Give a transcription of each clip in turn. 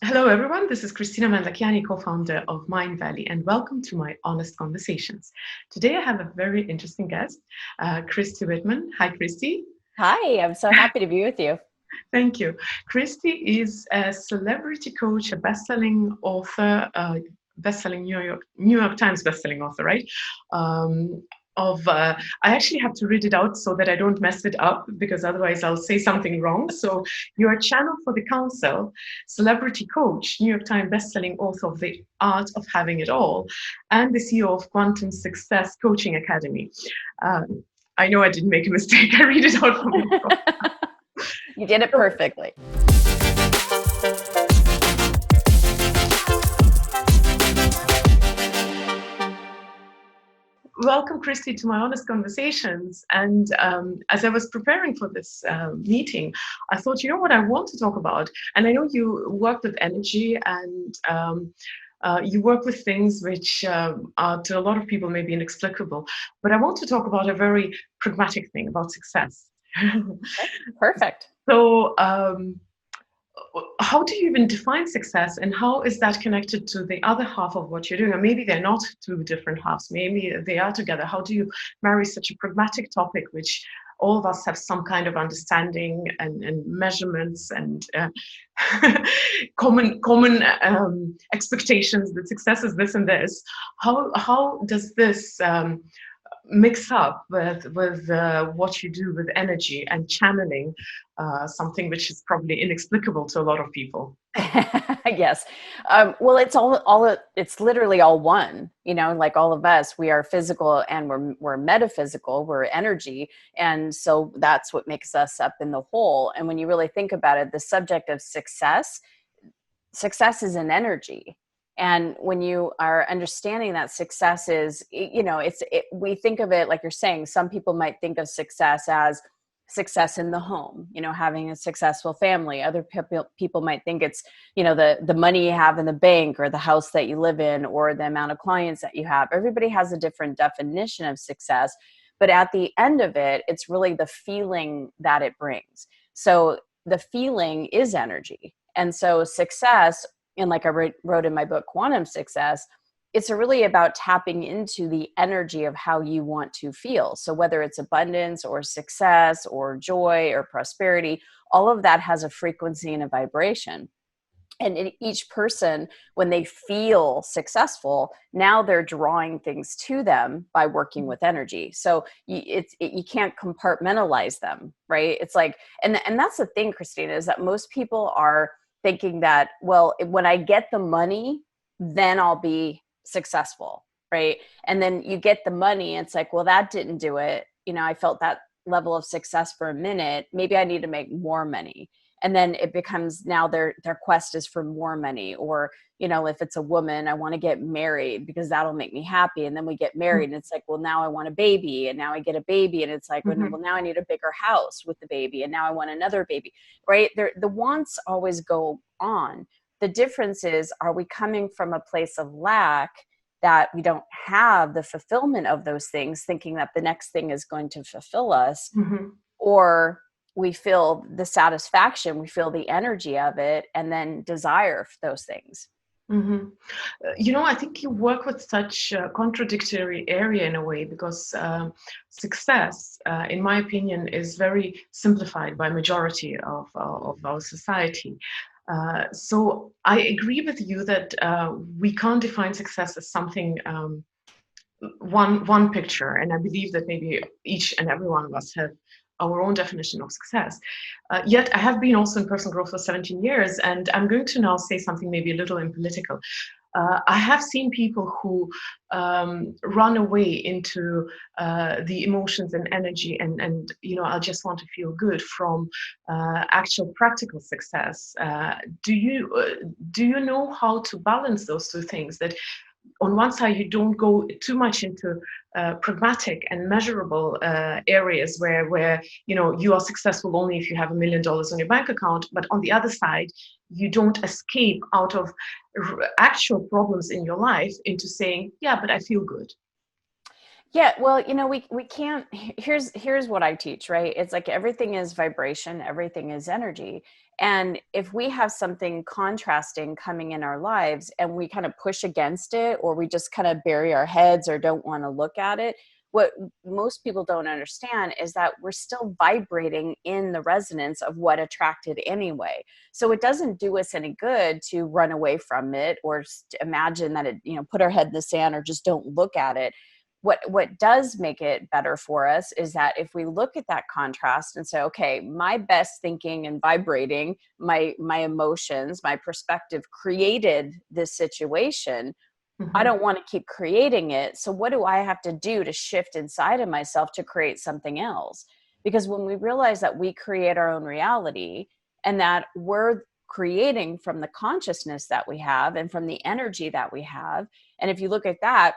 Hello, everyone. This is Christina Mand-Lakhiani, co-founder of Mind Valley, and welcome to my Honest Conversations. Today, I have a very interesting guest, Christy Whitman. Hi, Christy. Hi, I'm so happy to be with you. Thank you. Christy is a celebrity coach, a best-selling author, best-selling New York Times best-selling author, right? Um, I actually have to read it out so that I don't mess it up because otherwise I'll say something wrong. So you're a channel for the council, celebrity coach, New York Times best-selling author of The Art of Having It All, and the CEO of Quantum Success Coaching Academy. I know I didn't make a mistake. I read it out from you. You did it perfectly. Welcome, Christy, to my Honest Conversations. And as I was preparing for this meeting, I thought, you know what I want to talk about? And I know you work with energy and you work with things which are to a lot of people maybe inexplicable. But I want to talk about a very pragmatic thing about success. Okay, perfect. So, how do you even define success, and how is that connected to the other half of what you're doing? Or maybe they're not two different halves, maybe they are together. How do you marry such a pragmatic topic, which all of us have some kind of understanding and measurements and common expectations that success is this and this? How does this mix up with what you do with energy and channeling, something which is probably inexplicable to a lot of people? Yes. Well, it's literally all one, like all of us, we are physical and we're metaphysical, we're energy. And so that's what makes us up in the whole. And when you really think about it, the subject of success is an energy. And when you are understanding that success is, we think of it like you're saying, some people might think of success as success in the home, having a successful family. Other people might think it's, the money you have in the bank or the house that you live in or the amount of clients that you have. Everybody has a different definition of success. But at the end of it, it's really the feeling that it brings. So the feeling is energy. And so success, and like I wrote in my book, Quantum Success, it's really about tapping into the energy of how you want to feel. So whether it's abundance or success or joy or prosperity, all of that has a frequency and a vibration. And in each person, when they feel successful, now they're drawing things to them by working with energy. So you can't compartmentalize them, right? It's like, and that's the thing, Kristina, is that most people are thinking that, well, when I get the money, then I'll be successful, right? And then you get the money, and it's like, well, that didn't do it. I felt that level of success for a minute. Maybe I need to make more money. And then it becomes now their quest is for more money. Or, if it's a woman, I want to get married because that'll make me happy. And then we get married and it's like, well, now I want a baby, and now I get a baby. And it's like, well, now I need a bigger house with the baby. And now I want another baby, right? The wants always go on. The difference is, are we coming from a place of lack that we don't have the fulfillment of those things, thinking that the next thing is going to fulfill us, or we feel the satisfaction, we feel the energy of it, and then desire those things. I think you work with such a contradictory area in a way because success, in my opinion, is very simplified by majority of our society. So I agree with you that we can't define success as something one picture, and I believe that maybe each and every one of us have our own definition of success. Yet I have been also in personal growth for 17 years, and I'm going to now say something maybe a little impolitical. I have seen people who run away into the emotions and energy, and I just want to feel good from actual practical success. Do you know how to balance those two things? That on one side, you don't go too much into pragmatic and measurable areas where you are successful only if you have $1 million on your bank account. But on the other side, you don't escape out of actual problems in your life into saying, yeah, but I feel good. Yeah, well, we can't, here's what I teach, right? It's like everything is vibration, everything is energy. And if we have something contrasting coming in our lives and we kind of push against it, or we just kind of bury our heads or don't want to look at it, what most people don't understand is that we're still vibrating in the resonance of what attracted anyway. So it doesn't do us any good to run away from it or imagine that it, put our head in the sand or just don't look at it. What does make it better for us is that if we look at that contrast and say, okay, my best thinking and vibrating, my emotions, my perspective created this situation. I Mm-hmm. don't want to keep creating it. So what do I have to do to shift inside of myself to create something else? Because when we realize that we create our own reality and that we're creating from the consciousness that we have and from the energy that we have, and if you look at that,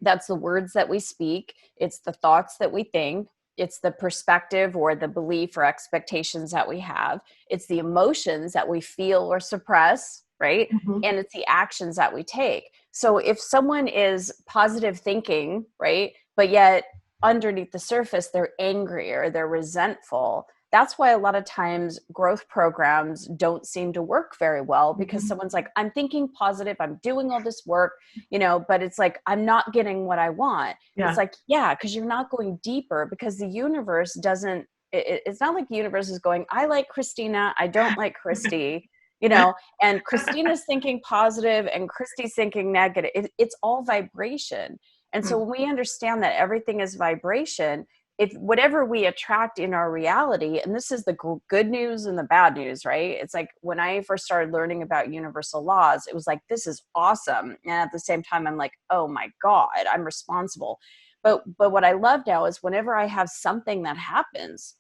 that's the words that we speak. It's the thoughts that we think. It's the perspective or the belief or expectations that we have. It's the emotions that we feel or suppress, right? Mm-hmm. And it's the actions that we take. So if someone is positive thinking, right, but yet underneath the surface, they're angry or they're resentful, that's why a lot of times growth programs don't seem to work very well, because Mm-hmm. someone's like, I'm thinking positive, I'm doing all this work, but it's like, I'm not getting what I want. It's Yeah. like, yeah, because you're not going deeper, because the universe doesn't, it's not like the universe is going, I like Christina, I don't like Christy, and Christina's thinking positive and Christy's thinking negative. It's all vibration. And so Mm. when we understand that everything is vibration, if whatever we attract in our reality, and this is the good news and the bad news, right? It's like when I first started learning about universal laws, it was like, this is awesome. And at the same time, I'm like, oh my God, I'm responsible. But what I love now is whenever I have something that happens,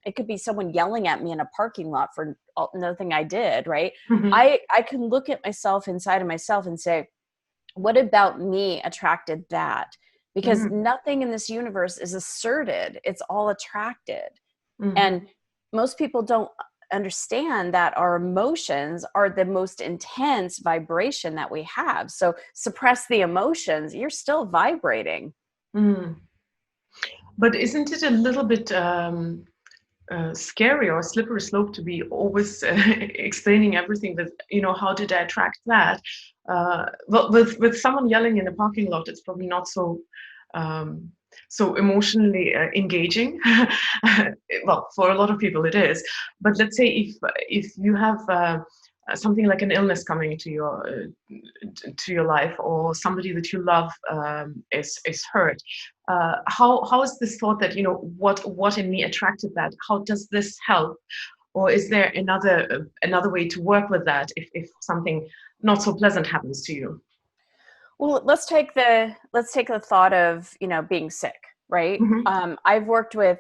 it could be someone yelling at me in a parking lot for nothing I did, right? Mm-hmm. I can look at myself inside of myself and say, what about me attracted that? Because Mm-hmm. nothing in this universe is asserted, it's all attracted. Mm-hmm. And most people don't understand that our emotions are the most intense vibration that we have. So suppress the emotions, you're still vibrating. Mm. But isn't it a little bit scary or slippery slope to be always explaining everything with, how did I attract that? Well, with someone yelling in a parking lot, it's probably not um, so emotionally engaging. Well, for a lot of people it is. But let's say if you have something like an illness coming to your life, or somebody that you love is hurt, how is this thought that, what in me attracted that? How does this help? Or is there another way to work with that if something not so pleasant happens to you? Well, let's take the thought of, being sick, right? Hmm. I've worked with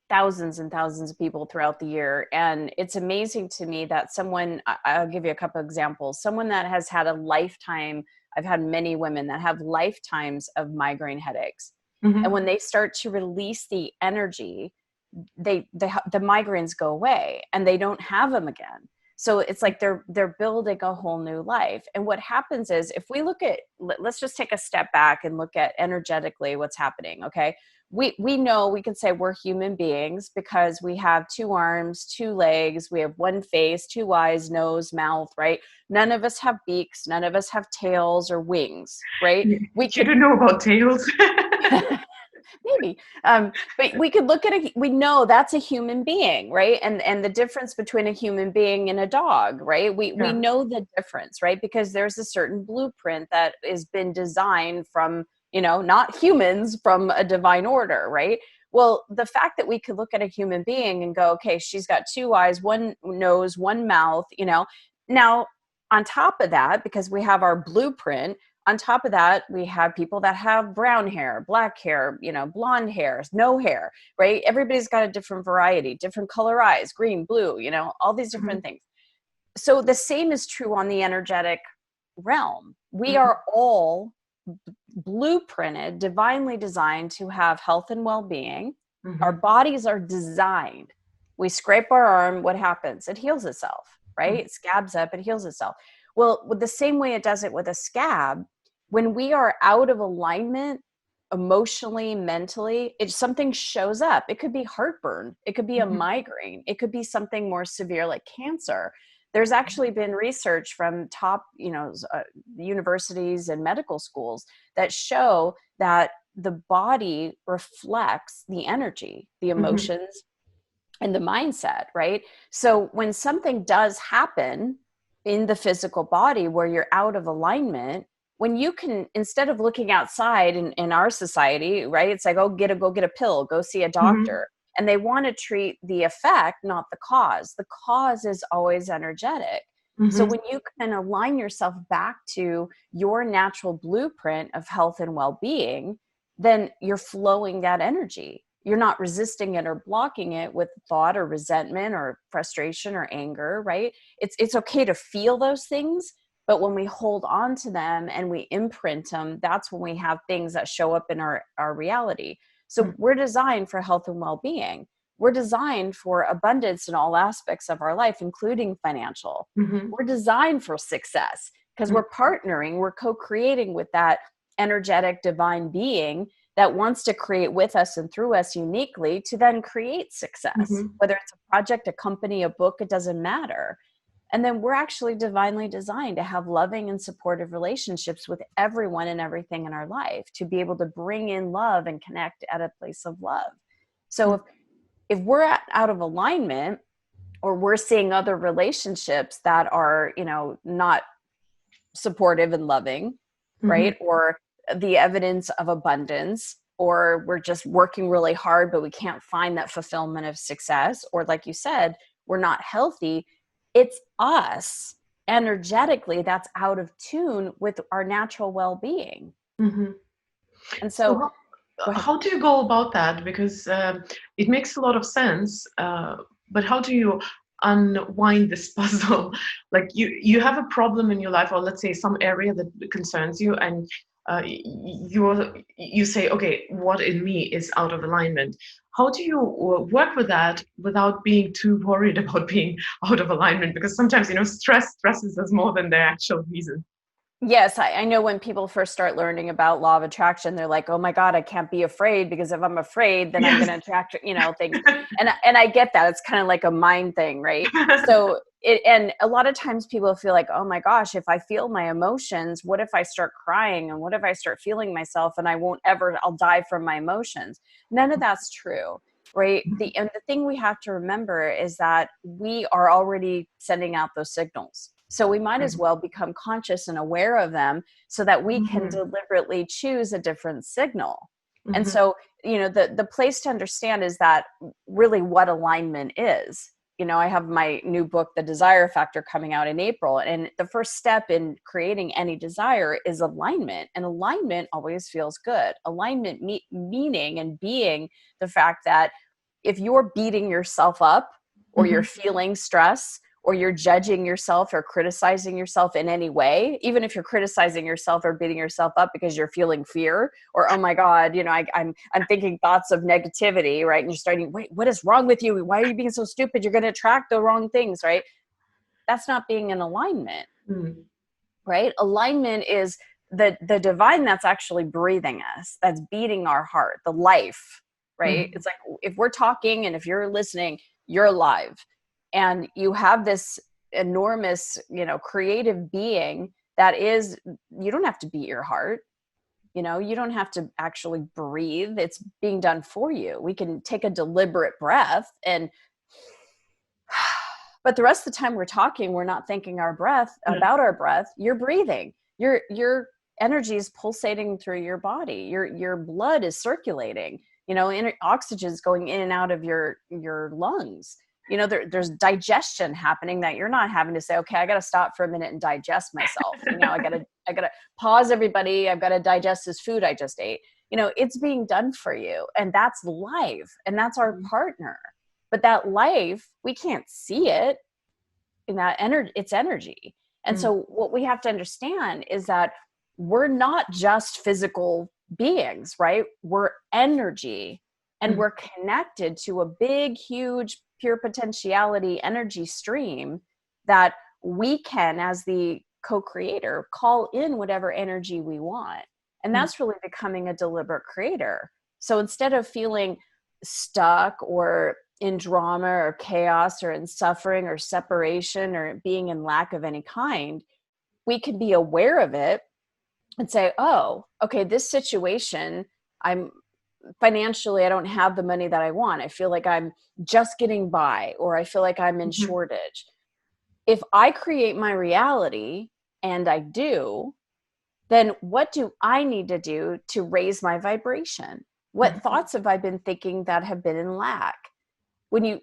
thousands and thousands of people throughout the year, and it's amazing to me that I'll give you a couple of examples. Someone that has had a lifetime, I've had many women that have lifetimes of migraine headaches, and Hmm. when they start to release the energy, the migraines go away and they don't have them again. So it's like they're building a whole new life. And what happens is, if we look at, let's just take a step back and look at energetically what's happening. Okay, we know, we can say we're human beings because we have two arms, two legs, we have one face, two eyes, nose, mouth, right? None of us have beaks, none of us have tails or wings, right? We You could don't know about tails. maybe, but we could look at we know that's a human being, right? And the difference between a human being and a dog, right? We Yeah. know the difference, right? Because there's a certain blueprint that has been designed from, not humans, from a divine order, right? Well, the fact that we could look at a human being and go, okay, she's got two eyes, one nose, one mouth, now on top of that, because we have our blueprint, on top of that, we have people that have brown hair, black hair, blonde hair, no hair, right? Everybody's got a different variety, different color eyes, green, blue, all these Hmm. different things. So the same is true on the energetic realm. We Hmm. are all blueprinted, divinely designed to have health and well-being. Our Hmm. bodies are designed. We scrape our arm, what happens? It heals itself, right? It scabs up, it heals itself. Well, with the same way it does it with a scab, when we are out of alignment, emotionally, mentally, if something shows up, it could be heartburn, it could be a migraine, it could be something more severe like cancer. There's actually been research from top, universities and medical schools that show that the body reflects the energy, the emotions, and the mindset, right? So when something does happen in the physical body where you're out of alignment, when you can, instead of looking outside in our society, right? It's like, oh, go get a pill, go see a doctor. And they want to treat the effect, not the cause. The cause is always energetic. So when you can align yourself back to your natural blueprint of health and well-being, then you're flowing that energy. You're not resisting it or blocking it with thought or resentment or frustration or anger, right? It's okay to feel those things, but when we hold on to them and we imprint them, that's when we have things that show up in our reality. So we're designed for health and well-being. We're designed for abundance in all aspects of our life, including financial. We're designed for success because we're partnering, we're co-creating with that energetic divine being that wants to create with us and through us uniquely to then create success. Whether it's a project, a company, a book, it doesn't matter. And then we're actually divinely designed to have loving and supportive relationships with everyone and everything in our life, to be able to bring in love and connect at a place of love. So if we're out of alignment, or we're seeing other relationships that are, not supportive and loving, right? Or the evidence of abundance, or we're just working really hard, but we can't find that fulfillment of success. Or like you said, we're not healthy. It's us energetically that's out of tune with our natural well-being. And so how do you go about that? Because it makes a lot of sense, but how do you unwind this puzzle? Like you have a problem in your life, or let's say some area that concerns you, and you say, okay, what in me is out of alignment? How do you work with that without being too worried about being out of alignment? Because sometimes, stress stresses us more than the actual reason. yes, I know when people first start learning about law of attraction, they're like, oh my God, I can't be afraid, because if I'm afraid, then I'm going to attract, things. And I get that. It's kind of like a mind thing, right? So and a lot of times people feel like, oh my gosh, if I feel my emotions, what if I start crying? And what if I start feeling myself and I'll die from my emotions? None of that's true. Right. And the thing we have to remember is that we are already sending out those signals. So we might as well become conscious and aware of them so that we can deliberately choose a different signal. And so, the place to understand is that really what alignment is. I have my new book, The Desire Factor, coming out in April. And the first step in creating any desire is alignment. And alignment always feels good. Alignment meaning and being the fact that if you're beating yourself up, or you're feeling stress, or you're judging yourself or criticizing yourself in any way, even if you're criticizing yourself or beating yourself up because you're feeling fear, or, oh my God, I'm thinking thoughts of negativity, right? And you're starting, wait, what is wrong with you? Why are you being so stupid? You're going to attract the wrong things, right? That's not being in alignment, right? Alignment is the divine that's actually breathing us, that's beating our heart, the life, right? It's like, if we're talking and if you're listening, you're alive. And you have this enormous, creative being that is, you don't have to beat your heart. You don't have to actually breathe. It's being done for you. We can take a deliberate breath but the rest of the time we're talking, we're not thinking about our breath. You're breathing. Your energy is pulsating through your body. Your blood is circulating. Oxygen is going in and out of your lungs. There's digestion happening that you're not having to say, okay, I got to stop for a minute and digest myself. I got to pause, everybody. I've got to digest this food I just ate. It's being done for you, and that's life, and that's our partner. But that life, we can't see it in that energy. It's energy. And so what we have to understand is that we're not just physical beings, right? We're energy, and we're connected to a big, huge, pure potentiality energy stream that we can, as the co-creator, call in whatever energy we want. And that's really becoming a deliberate creator. So instead of feeling stuck or in drama or chaos or in suffering or separation or being in lack of any kind, we can be aware of it and say, oh, okay, this situation, I'm financially, I don't have the money that I want. I feel like I'm just getting by, or I feel like I'm in shortage. If I create my reality, and I do, then what do I need to do to raise my vibration? What thoughts have I been thinking that have been in lack? Am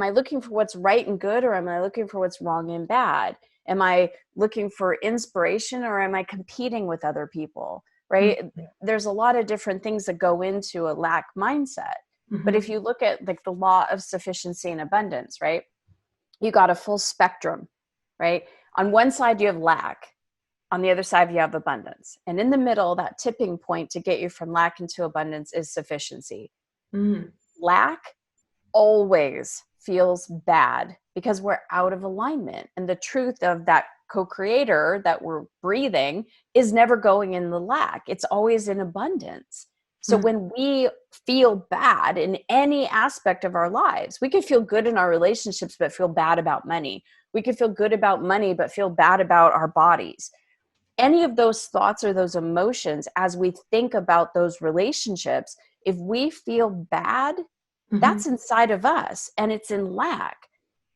I looking for what's right and good, or am I looking for what's wrong and bad? Am I looking for inspiration, or am I competing with other people? Right? There's a lot of different things that go into a lack mindset. But if you look at like the law of sufficiency and abundance, right? You got a full spectrum, right? On one side, you have lack. On the other side, you have abundance. And in the middle, that tipping point to get you from lack into abundance is sufficiency. Lack always feels bad because we're out of alignment. And the truth of that co-creator that we're breathing is never going in the lack. It's always in abundance. So when we feel bad in any aspect of our lives, we could feel good in our relationships, but feel bad about money. We could feel good about money, but feel bad about our bodies. Any of those thoughts or those emotions, as we think about those relationships, if we feel bad, that's inside of us and it's in lack,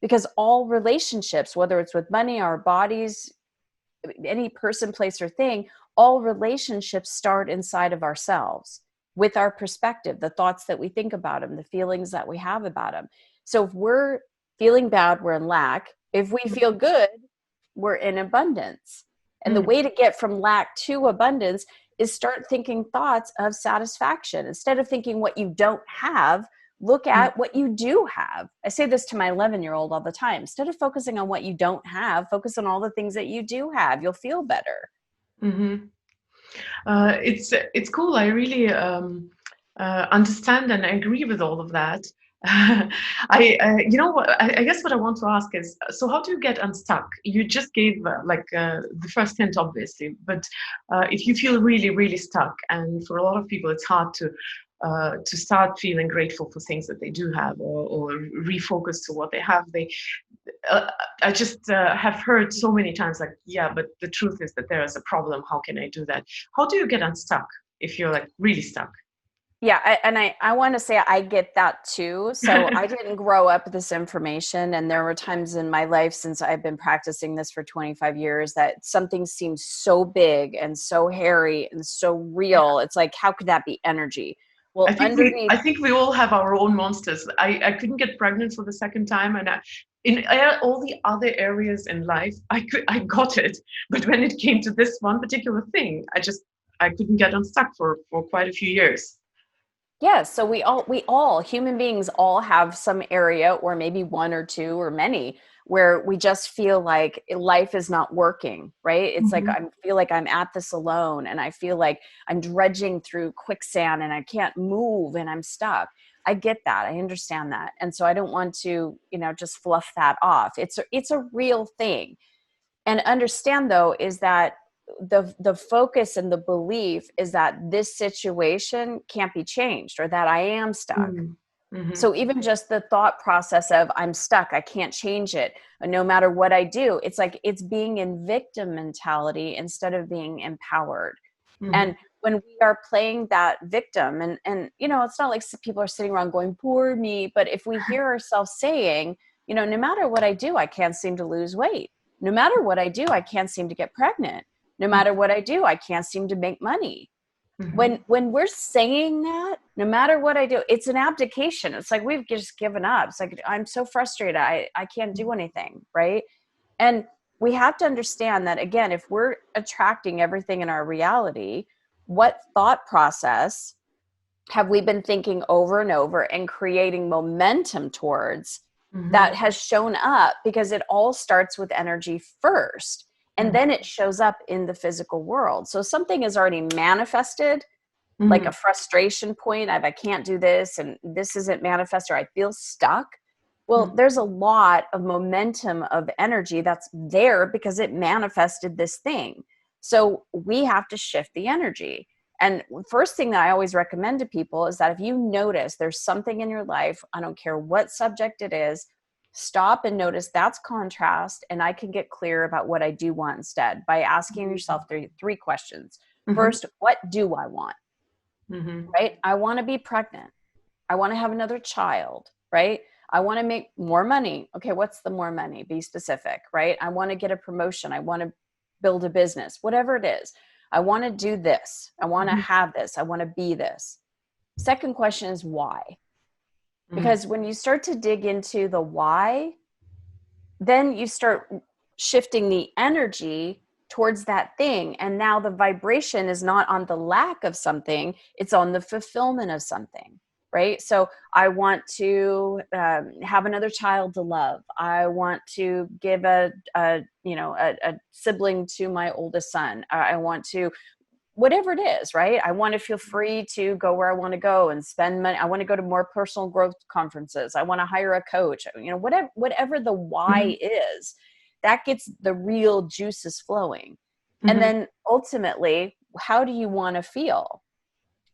because all relationships, whether it's with money, our bodies, any person, place, or thing, all relationships start inside of ourselves with our perspective, the thoughts that we think about them, the feelings that we have about them. So if we're feeling bad, we're in lack. If we feel good, we're in abundance. And the way to get from lack to abundance is start thinking thoughts of satisfaction. Instead of thinking what you don't have, look at what you do have. I say this to my 11-year-old all the time. Instead of focusing on what you don't have, focus on all the things that you do have. You'll feel better. It's cool. I really understand and I agree with all of that. You know what? I guess what I want to ask is, so how do you get unstuck? You just gave the first hint, obviously, but if you feel really, really stuck, and for a lot of people, it's hard to start feeling grateful for things that they do have, or refocus to what they have. I just have heard so many times, like, yeah, but the truth is that there is a problem. How can I do that? How do you get unstuck if you're like really stuck? Yeah, I want to say I get that too. So I didn't grow up with this information, and there were times in my life since I've been practicing this for 25 years that something seems so big and so hairy and so real. It's like, how could that be energy? Well, I think we all have our own monsters. I couldn't get pregnant for the second time, and in all the other areas in life, I got it. But when it came to this one particular thing, I couldn't get unstuck for quite a few years. yeah, so we all human beings all have some area, or maybe one or two or many, where we just feel like life is not working, right? It's like I feel like I'm at this alone, and I feel like I'm dredging through quicksand and I can't move and I'm stuck. I get that. I understand that. And so I don't want to, just fluff that off. It's a real thing. And understand, though, is that the focus and the belief is that this situation can't be changed, or that I am stuck. So even just the thought process of I'm stuck, I can't change it, no matter what I do, it's like it's being in victim mentality instead of being empowered. And when we are playing that victim, and it's not like people are sitting around going, poor me, but if we hear ourselves saying, no matter what I do, I can't seem to lose weight. No matter what I do, I can't seem to get pregnant. No matter what I do, I can't seem to make money. When we're saying that, no matter what I do, it's an abdication. It's like we've just given up. It's like, I'm so frustrated. I can't do anything, right? And we have to understand that, again, if we're attracting everything in our reality, what thought process have we been thinking over and over and creating momentum towards that has shown up? Because it all starts with energy first, and then it shows up in the physical world. So something is already manifested, like a frustration point. I can't do this, and this isn't manifest, or I feel stuck. Well, there's a lot of momentum of energy that's there because it manifested this thing. So we have to shift the energy. And first thing that I always recommend to people is that if you notice there's something in your life, I don't care what subject it is, stop and notice that's contrast, and I can get clear about what I do want instead by asking yourself three questions. First, what do I want? Right? I want to be pregnant. I want to have another child, right? I want to make more money. Okay, what's the more money? Be specific, right? I want to get a promotion. I want to build a business, whatever it is. I want to do this. I want to have this. I want to be this. Second question is why? Because when you start to dig into the why, then you start shifting the energy towards that thing. And now the vibration is not on the lack of something, it's on the fulfillment of something, right? So I want to have another child to love. I want to give a sibling to my oldest son. I want to, whatever it is, right? I want to feel free to go where I want to go and spend money. I want to go to more personal growth conferences. I want to hire a coach, whatever the why is, that gets the real juices flowing. And then ultimately, how do you want to feel?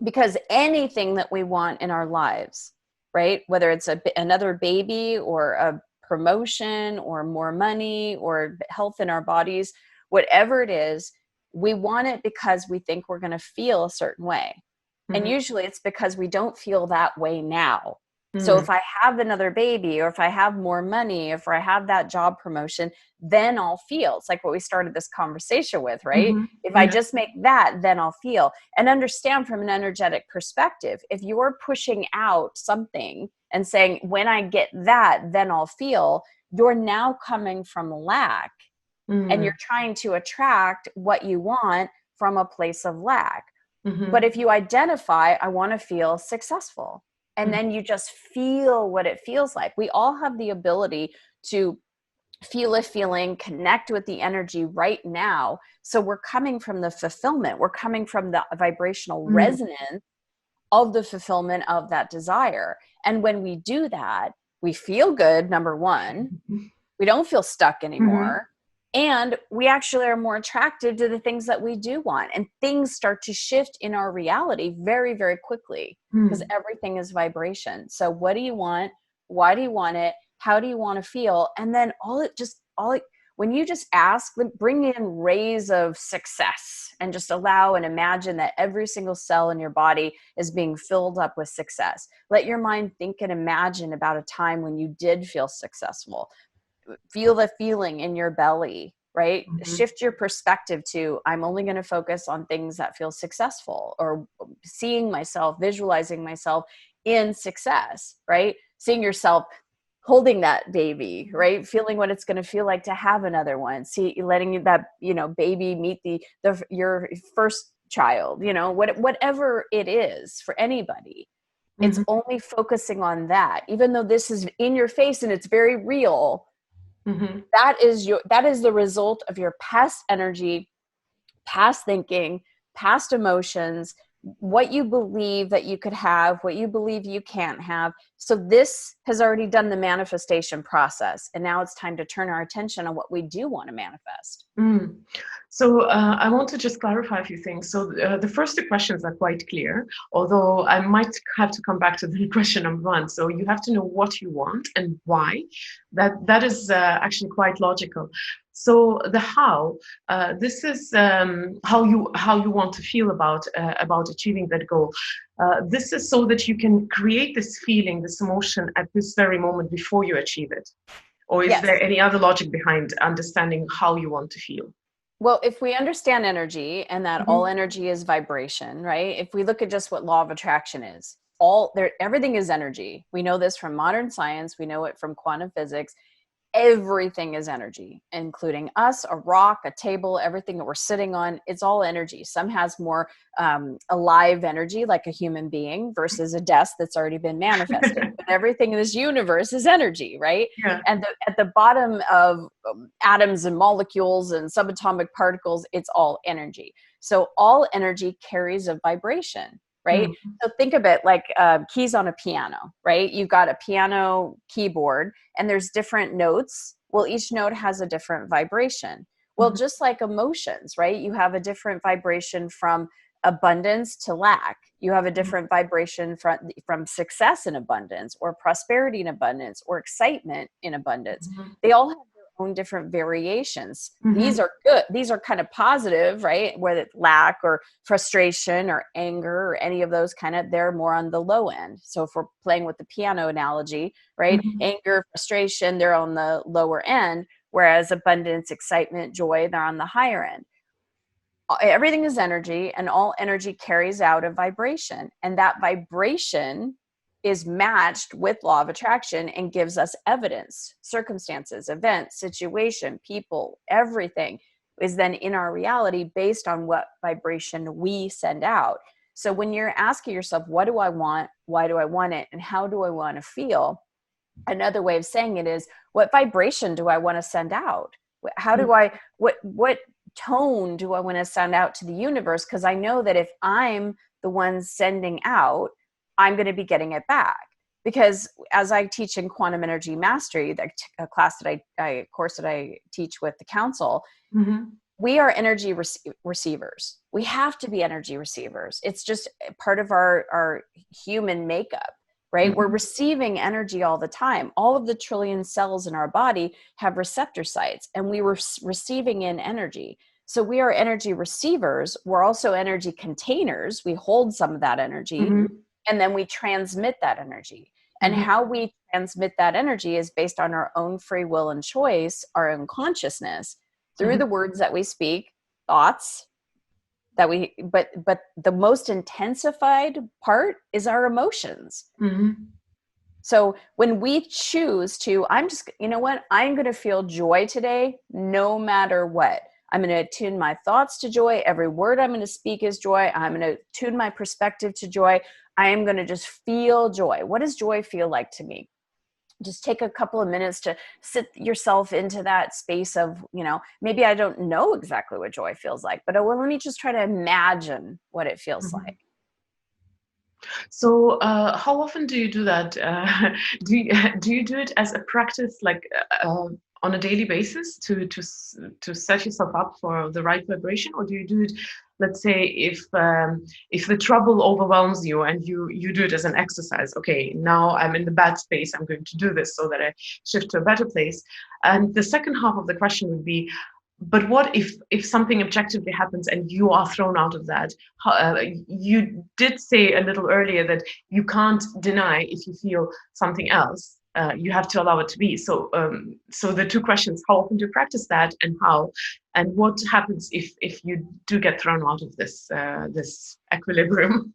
Because anything that we want in our lives, right? Whether it's another baby or a promotion or more money or health in our bodies, whatever it is, we want it because we think we're going to feel a certain way. And usually it's because we don't feel that way now. So if I have another baby, or if I have more money, if I have that job promotion, then I'll feel. It's like what we started this conversation with, right? If I just make that, then I'll feel. And understand from an energetic perspective, if you're pushing out something and saying, when I get that, then I'll feel, you're now coming from lack. And you're trying to attract what you want from a place of lack. But if you identify, I want to feel successful, and then you just feel what it feels like. We all have the ability to feel a feeling, connect with the energy right now. So we're coming from the fulfillment. We're coming from the vibrational resonance of the fulfillment of that desire. And when we do that, we feel good, number one. We don't feel stuck anymore. And we actually are more attracted to the things that we do want. And things start to shift in our reality very, very quickly, because everything is vibration. So what do you want? Why do you want it? How do you want to feel? And then when you just ask, bring in rays of success and just allow and imagine that every single cell in your body is being filled up with success. Let your mind think and imagine about a time when you did feel successful. Feel the feeling in your belly, right? Shift your perspective to, I'm only going to focus on things that feel successful, or seeing myself, visualizing myself in success, right? Seeing yourself holding that baby, right? Feeling what it's going to feel like to have another one. Letting that, baby meet your first child, whatever it is for anybody. It's only focusing on that, even though this is in your face and it's very real. That is the result of your past energy, past thinking, past emotions, what you believe that you could have, what you believe you can't have. So this has already done the manifestation process. And now it's time to turn our attention on what we do want to manifest. So I want to just clarify a few things. So the first two questions are quite clear, although I might have to come back to the question number one. So you have to know what you want and why. That is actually quite logical. So the how, this is how you want to feel about achieving that goal. This is so that you can create this feeling, this emotion at this very moment before you achieve it. Or is there any other logic behind understanding how you want to feel? Well, if we understand energy and that all energy is vibration, right? If we look at just what law of attraction is, everything is energy. We know this from modern science. We know it from quantum physics. Everything is energy, including us, a rock, a table, everything that we're sitting on. It's all energy. Some has more alive energy, like a human being, versus a desk that's already been manifested. But everything in this universe is energy, right? Yeah. And at the bottom of atoms and molecules and subatomic particles, it's all energy. So all energy carries a vibration. Right? So think of it like keys on a piano, right? You've got a piano keyboard and there's different notes. Well, each note has a different vibration. Well, just like emotions, right? You have a different vibration from abundance to lack. You have a different vibration from success in abundance, or prosperity in abundance, or excitement in abundance. They all have their own different variations. These are good. These are kind of positive, right? Whether it's lack or frustration or anger or any of those kind of, they're more on the low end. So if we're playing with the piano analogy, right? Anger, frustration, they're on the lower end, whereas abundance, excitement, joy, they're on the higher end. Everything is energy, and all energy carries out a vibration, and that vibration is matched with law of attraction and gives us evidence. Circumstances, events, situation, people, everything is then in our reality based on what vibration we send out. So when you're asking yourself, what do I want, why do I want it, and how do I want to feel, another way of saying it is, what vibration do I want to send out? How do I, what tone do I want to send out to the universe? Because I know that if I'm the one sending out, I'm going to be getting it back. Because as I teach in quantum energy mastery, a class that course that I teach with the council, we are energy receivers. We have to be energy receivers. It's just part of our human makeup, right? We're receiving energy all the time. All of the trillion cells in our body have receptor sites, and we were receiving in energy. So we are energy receivers. We're also energy containers. We hold some of that energy, and then we transmit that energy. And how we transmit that energy is based on our own free will and choice, our own consciousness, through the words that we speak, thoughts that we, but the most intensified part is our emotions. So when we choose to, I'm just, you know what, I'm going to feel joy today, no matter what. I'm going to tune my thoughts to joy. Every word I'm going to speak is joy. I'm going to tune my perspective to joy. I am going to just feel joy. What does joy feel like to me? Just take a couple of minutes to sit yourself into that space of, maybe I don't know exactly what joy feels like, but let me just try to imagine what it feels like. So how often do you do that? Do you do it as a practice, like on a daily basis to set yourself up for the right vibration, or do you do it, let's say, if the trouble overwhelms you and you do it as an exercise? Okay, now I'm in the bad space, I'm going to do this so that I shift to a better place. And the second half of the question would be, but what if something objectively happens and you are thrown out of that? You did say a little earlier that you can't deny if you feel something else. You have to allow it to be. So the two questions: how often do you practice that, and how? And what happens if you do get thrown out of this equilibrium?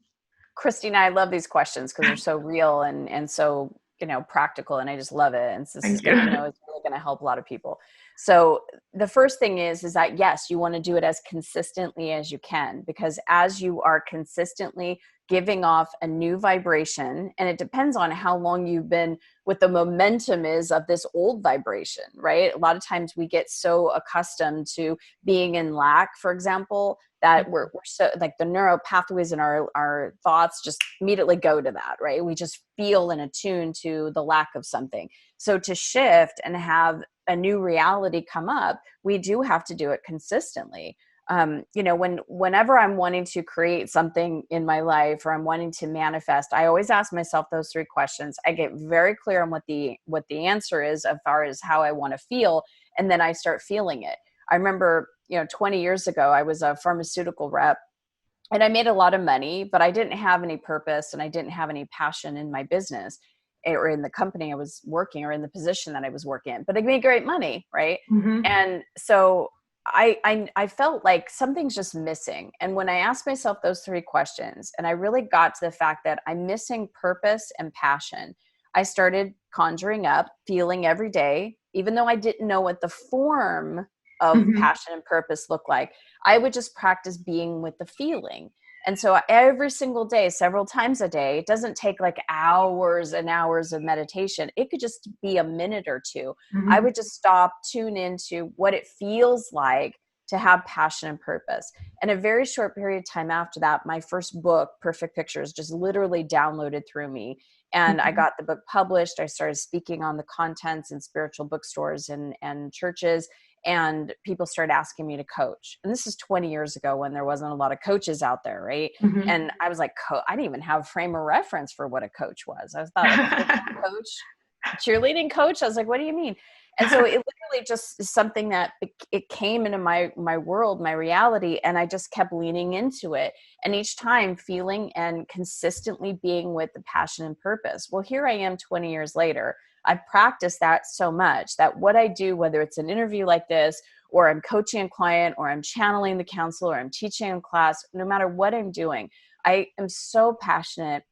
Christina, I love these questions because they're so real and so practical, and I just love it. And so this is going to, it's really going to help a lot of people. So the first thing is that, yes, you want to do it as consistently as you can, because as you are consistently giving off a new vibration, and it depends on how long you've been, what the momentum is of this old vibration, right? A lot of times we get so accustomed to being in lack, for example, that we're so, like, the neural pathways in our thoughts just immediately go to that, right? We just feel and attune to the lack of something. So to shift and have a new reality come up, we do have to do it consistently. Whenever I'm wanting to create something in my life, or I'm wanting to manifest, I always ask myself those three questions. I get very clear on what the answer is as far as how I want to feel, and then I start feeling it. I remember, 20 years ago, I was a pharmaceutical rep, and I made a lot of money, but I didn't have any purpose and I didn't have any passion in my business or in the company I was working, or in the position that I was working in, but I made great money. Right. And so I felt like something's just missing. And when I asked myself those three questions, and I really got to the fact that I'm missing purpose and passion, I started conjuring up feeling every day, even though I didn't know what the form of passion and purpose looked like. I would just practice being with the feeling. And so every single day, several times a day, it doesn't take like hours and hours of meditation. It could just be a minute or two. I would just stop, tune into what it feels like to have passion and purpose. And a very short period of time after that, my first book, Perfect Pictures, just literally downloaded through me. And I got the book published. I started speaking on the contents in spiritual bookstores and churches. and people started asking me to coach. And this is 20 years ago when there wasn't a lot of coaches out there, right? Mm-hmm. And I was like, I didn't even have a frame of reference for what a coach was. I thought like a football coach, cheerleading coach. I was like, what do you mean? And so it literally just is something that it came into my world, my reality, and I just kept leaning into it. And each time feeling and consistently being with the passion and purpose. Well, here I am 20 years later. I've practiced that so much that what I do, whether it's an interview like this, or I'm coaching a client, or I'm channeling the counselor, or I'm teaching a class, no matter what I'm doing, I am so passionate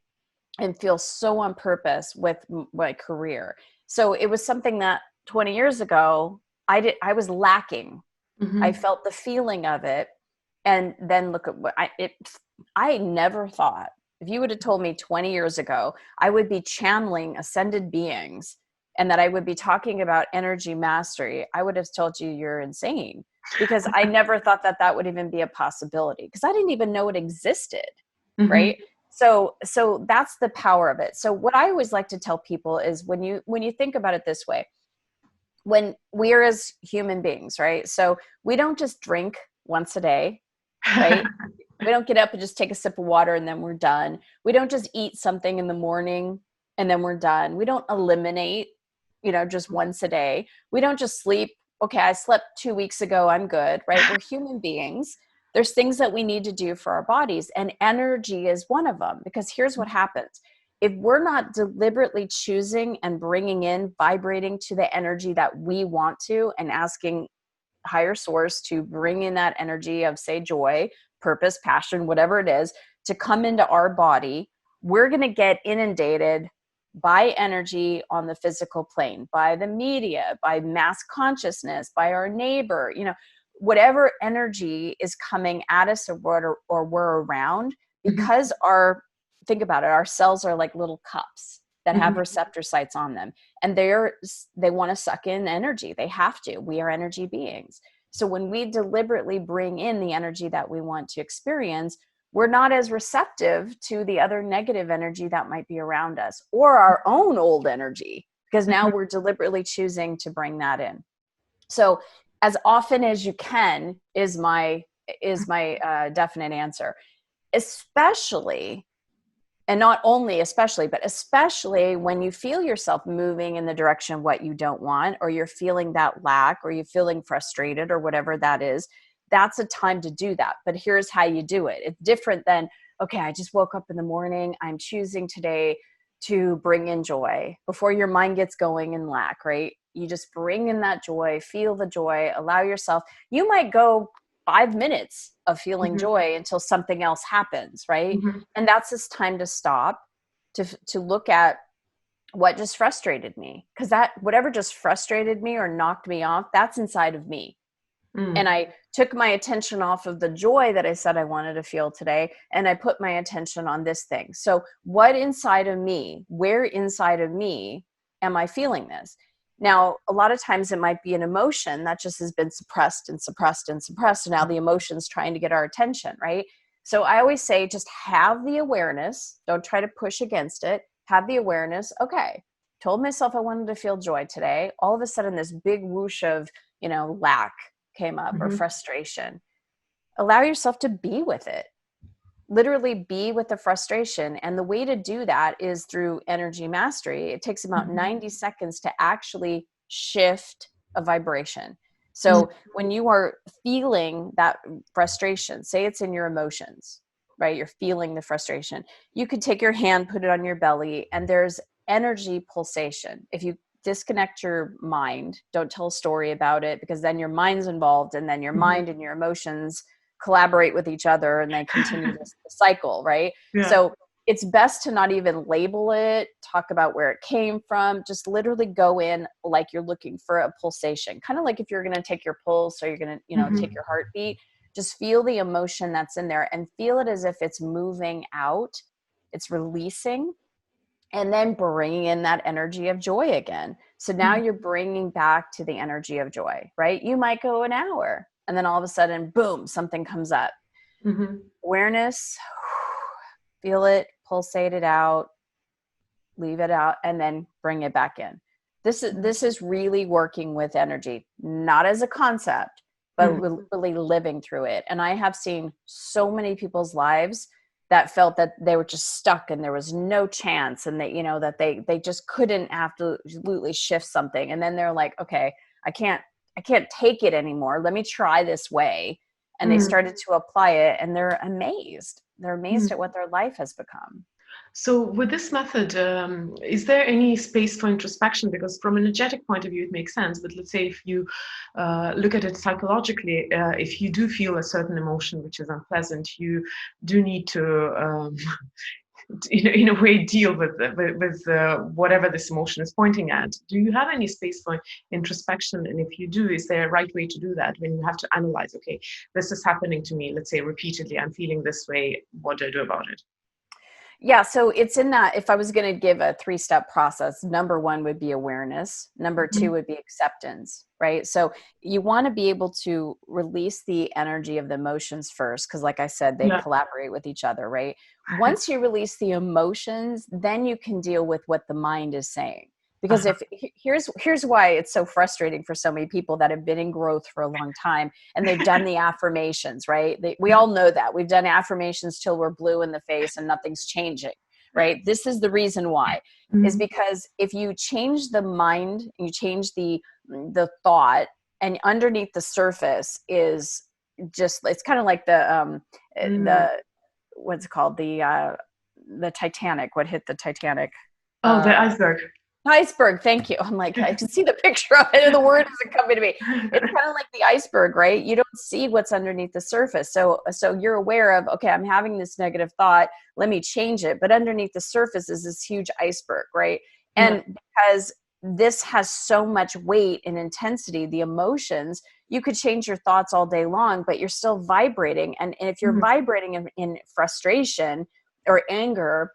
and feel so on purpose with my career. So it was something that 20 years ago, I was lacking. Mm-hmm. I felt the feeling of it. And then look at what I never thought, if you would have told me 20 years ago, I would be channeling ascended beings and that I would be talking about energy mastery, I would have told you you're insane, because I never thought that that would even be a possibility, because I didn't even know it existed. Mm-hmm. Right. So that's the power of it. So what I always like to tell people is when you think about it this way, when we're as human beings, right? So we don't just drink once a day, right? We don't get up and just take a sip of water and then we're done. We don't just eat something in the morning and then we're done. We don't eliminate, just once a day. We don't just sleep. Okay, I slept 2 weeks ago, I'm good, right? We're human beings. There's things that we need to do for our bodies, and energy is one of them, because here's what happens. If we're not deliberately choosing and bringing in, vibrating to the energy that we want to, and asking higher source to bring in that energy of, say, joy, purpose, passion, whatever it is, to come into our body, we're going to get inundated by energy on the physical plane, by the media, by mass consciousness, by our neighbor, whatever energy is coming at us or we're around, because think about it, our cells are like little cups that have receptor sites on them, and they want to suck in energy. They have to. We are energy beings. So when we deliberately bring in the energy that we want to experience, we're not as receptive to the other negative energy that might be around us, or our own old energy, because now we're deliberately choosing to bring that in. So as often as you can is my definite answer, especially, and not only especially, but especially when you feel yourself moving in the direction of what you don't want, or you're feeling that lack, or you're feeling frustrated, or whatever that is. That's a time to do that. But here's how you do it. It's different than, okay, I just woke up in the morning, I'm choosing today to bring in joy, before your mind gets going in lack, right? You just bring in that joy, feel the joy, allow yourself. You might go 5 minutes of feeling joy until something else happens, right? And that's this time to stop, to look at what just frustrated me, because that whatever just frustrated me or knocked me off, that's inside of me. And I took my attention off of the joy that I said I wanted to feel today, and I put my attention on this thing. So what inside of me, where inside of me am I feeling this? Now, a lot of times it might be an emotion that just has been suppressed and suppressed and suppressed. And now the emotion's trying to get our attention, right? So I always say, just have the awareness. Don't try to push against it. Have the awareness. Okay, told myself I wanted to feel joy today. All of a sudden, this big whoosh of, lack came up, or frustration. Allow yourself to be with it. Literally be with the frustration. And the way to do that is through energy mastery. It takes about 90 seconds to actually shift a vibration. So when you are feeling that frustration, say it's in your emotions, right? You're feeling the frustration. You could take your hand, put it on your belly, and there's energy pulsation. If you disconnect your mind, don't tell a story about it, because then your mind's involved, and then your mind and your emotions collaborate with each other, and then continue this cycle, right? Yeah. So it's best to not even label it, talk about where it came from, just literally go in like you're looking for a pulsation, kind of like if you're going to take your pulse, or you're going to, take your heartbeat. Just feel the emotion that's in there, and feel it as if it's moving out, it's releasing, and then bringing in that energy of joy again. So now you're bringing back to the energy of joy, right? You might go an hour, and then all of a sudden, boom, something comes up. Awareness, feel it, pulsate it out, leave it out, and then bring it back in. This is really working with energy, not as a concept, but really living through it. And I have seen so many people's lives that felt that they were just stuck and there was no chance, and that, you know, that they just couldn't absolutely shift something. And then they're like, okay, I can't take it anymore. Let me try this way. And they started to apply it, and they're amazed. They're amazed at what their life has become. So with this method, is there any space for introspection? Because from an energetic point of view, it makes sense. But let's say if you look at it psychologically, if you do feel a certain emotion which is unpleasant, you do need to, in a way, deal with whatever this emotion is pointing at. Do you have any space for introspection? And if you do, is there a right way to do that when you have to analyze, okay, this is happening to me, let's say repeatedly, I'm feeling this way, what do I do about it? Yeah, so it's in that, if I was going to give a 3-step process, number 1 would be awareness. Number 2 would be acceptance, right? So you want to be able to release the energy of the emotions first, because like I said, they collaborate with each other, right? Once you release the emotions, then you can deal with what the mind is saying. Because here's why it's so frustrating for so many people that have been in growth for a long time, and they've done the affirmations, right? We all know that. We've done affirmations till we're blue in the face and nothing's changing, right? This is the reason why, is because if you change the mind, you change the thought, and underneath the surface is just, it's kind of like the what's it called? The Titanic. What hit the Titanic? Oh, the iceberg. Iceberg, thank you. I'm like, I can see the picture of it, and the word isn't coming to me. It's kind of like the iceberg, right? You don't see what's underneath the surface. So you're aware of, okay, I'm having this negative thought, let me change it. But underneath the surface is this huge iceberg, right? And because this has so much weight and intensity, the emotions, you could change your thoughts all day long, but you're still vibrating. And if you're vibrating in frustration or anger,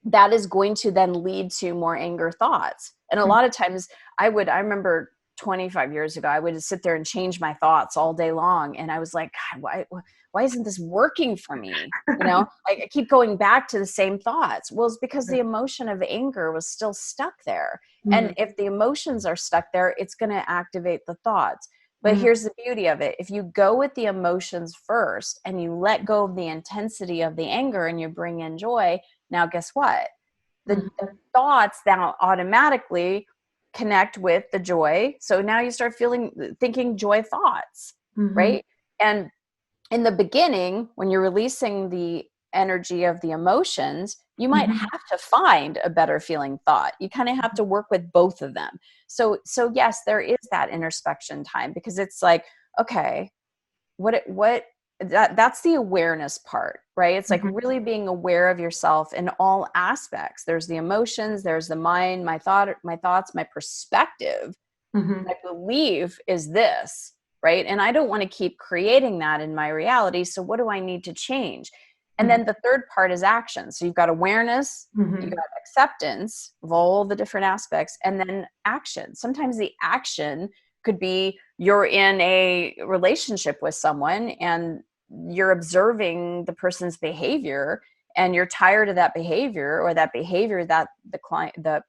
that is going to then lead to more anger thoughts. And a lot of times I remember 25 years ago, I would sit there and change my thoughts all day long. And I was like, God, why isn't this working for me? You know, I keep going back to the same thoughts. Well, it's because the emotion of anger was still stuck there. And if the emotions are stuck there, it's going to activate the thoughts. But here's the beauty of it. If you go with the emotions first and you let go of the intensity of the anger and you bring in joy, now guess what? The thoughts now automatically connect with the joy. So now you start thinking joy thoughts, right? And in the beginning, when you're releasing the energy of the emotions, you might have to find a better feeling thought. You kind of have to work with both of them. So yes, there is that introspection time, because it's like, okay, that's the awareness part, right? It's like really being aware of yourself in all aspects. There's the emotions, there's the mind, my thoughts, my perspective, my belief is this, right? And I don't want to keep creating that in my reality. So what do I need to change? And then the third part is action. So you've got awareness, you've got acceptance of all the different aspects, and then action. Sometimes the action could be you're in a relationship with someone and you're observing the person's behavior, and you're tired of that behavior, or that behavior that the client, the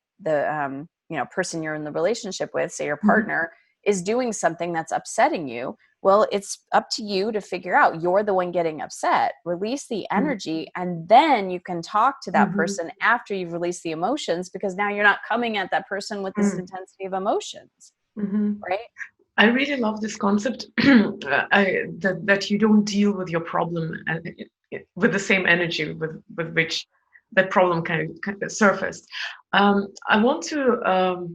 person you're in the relationship with, say your partner, is doing something that's upsetting you. Well, it's up to you to figure out, you're the one getting upset, release the energy, and then you can talk to that person after you've released the emotions, because now you're not coming at that person with this intensity of emotions, right? I really love this concept that you don't deal with your problem with the same energy with which that problem kind of surfaced. I want to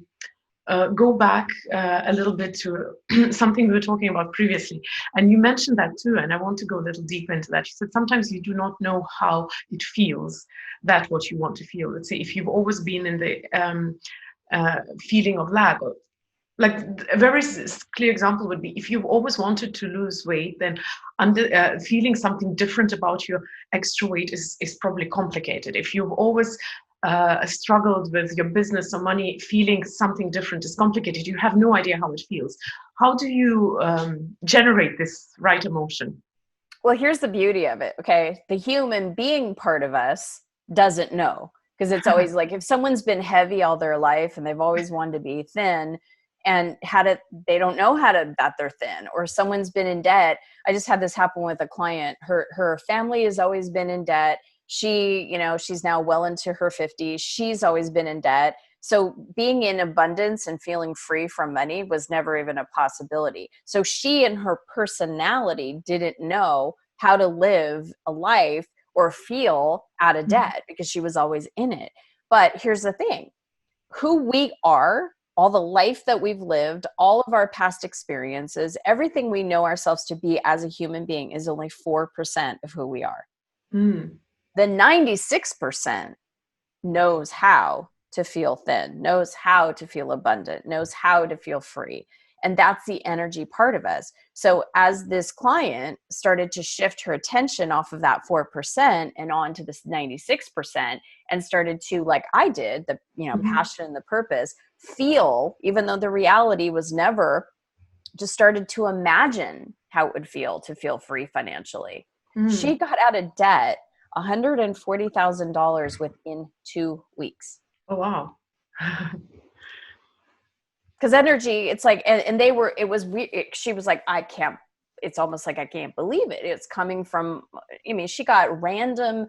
go back a little bit to something we were talking about previously. And you mentioned that too, and I want to go a little deeper into that. You said sometimes you do not know how it feels, that what you want to feel. Let's say if you've always been in the feeling of lack, or like a very clear example would be if you've always wanted to lose weight, then feeling something different about your extra weight is probably complicated. If you've always struggled with your business or money, feeling something different is complicated. You have no idea how it feels. How do you generate this right emotion? Well, here's the beauty of it. Okay. The human being part of us doesn't know, because it's always like, if someone's been heavy all their life and they've always wanted to be thin and they don't know that they're thin, or someone's been in debt. I just had this happen with a client. Her family has always been in debt. She's now well into her 50s. She's always been in debt. So being in abundance and feeling free from money was never even a possibility. So she and her personality didn't know how to live a life or feel out of debt because she was always in it. But here's the thing, who we are, all the life that we've lived, all of our past experiences, everything we know ourselves to be as a human being is only 4% of who we are. Mm. The 96% knows how to feel thin, knows how to feel abundant, knows how to feel free. And that's the energy part of us. So as this client started to shift her attention off of that 4% and on to this 96% and started to, like I did, the passion and the purpose, feel, even though the reality was never, just started to imagine how it would feel to feel free financially. She got out of debt $140,000 within 2 weeks. Oh, wow. Because energy, it's like, and they were, it was weird. She was like, it's almost like I can't believe it. It's coming from, she got random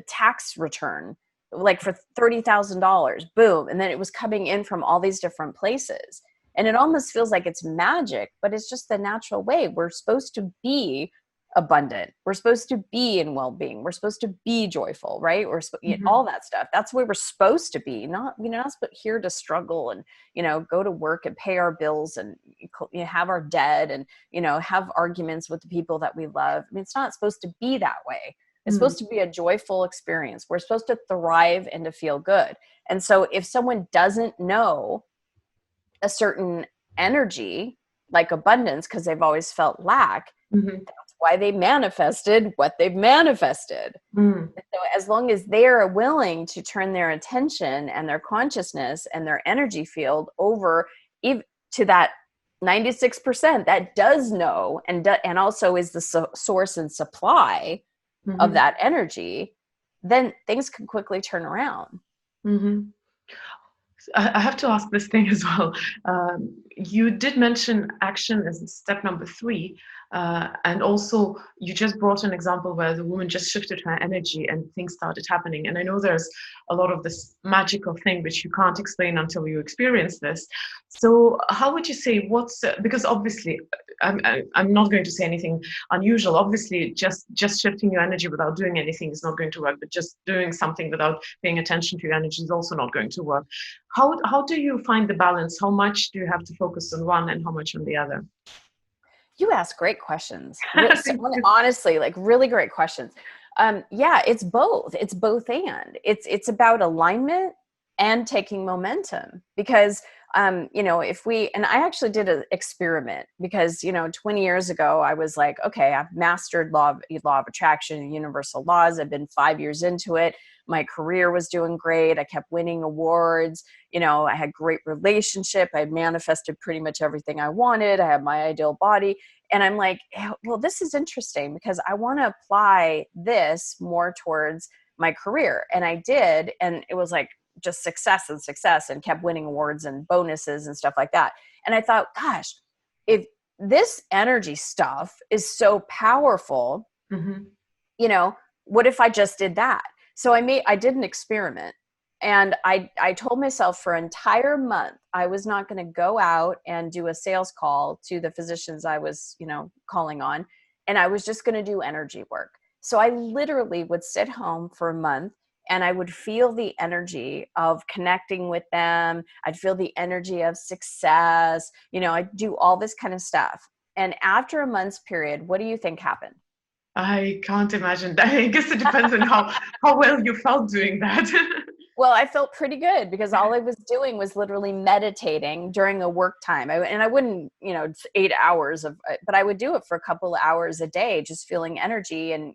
tax return, like for $30,000, boom. And then it was coming in from all these different places. And it almost feels like it's magic, but it's just the natural way. We're supposed to be abundant. We're supposed to be in well-being. We're supposed to be joyful, right? All that stuff. That's where we're supposed to be. Not, not here to struggle and, go to work and pay our bills and have our debt and, have arguments with the people that we love. It's not supposed to be that way. It's supposed to be a joyful experience. We're supposed to thrive and to feel good. And so if someone doesn't know a certain energy, like abundance, because they've always felt lack, that's why they manifested what they've manifested. So as long as they're willing to turn their attention and their consciousness and their energy field over to that 96% that does know and also is the source and supply of that energy, then things can quickly turn around. I have to ask this thing as well. You did mention action as step number 3. And also you just brought an example where the woman just shifted her energy and things started happening. And I know there's a lot of this magical thing which you can't explain until you experience this. So how would you say because obviously I'm not going to say anything unusual. Obviously just shifting your energy without doing anything is not going to work, but just doing something without paying attention to your energy is also not going to work. How do you find the balance? How much do you have to focus on one and how much on the other? You ask great questions. Honestly, like really great questions. It's both. It's both and. It's about alignment and taking momentum because and I actually did an experiment because 20 years ago I was like, okay, I've mastered law of attraction and universal laws. I've been 5 years into it. My career was doing great. I kept winning awards. I had great relationship. I manifested pretty much everything I wanted. I had my ideal body. And I'm like, well, this is interesting because I want to apply this more towards my career. And I did. And it was like just success and kept winning awards and bonuses and stuff like that. And I thought, gosh, if this energy stuff is so powerful, what if I just did that? So I did an experiment and I told myself for an entire month, I was not going to go out and do a sales call to the physicians I was, calling on. And I was just going to do energy work. So I literally would sit home for a month and I would feel the energy of connecting with them. I'd feel the energy of success. I'd do all this kind of stuff. And after a month's period, what do you think happened? I can't imagine that. I guess it depends on how well you felt doing that. Well, I felt pretty good because all I was doing was literally meditating during a work time. I wouldn't, 8 hours but I would do it for a couple of hours a day, just feeling energy and,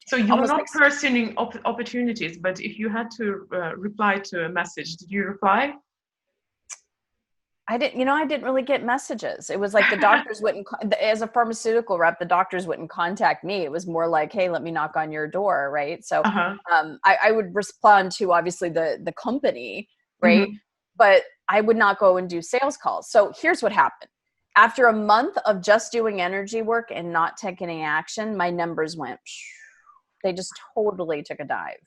So you were not pursuing opportunities, but if you had to reply to a message, did you reply? I didn't really get messages. It was like the doctors wouldn't, as a pharmaceutical rep, the doctors wouldn't contact me. It was more like, hey, let me knock on your door. Right. So Uh-huh. I would respond to obviously the company, right? Mm-hmm. But I would not go and do sales calls. So here's what happened. After a month of just doing energy work and not taking any action, my numbers went, they just totally took a dive.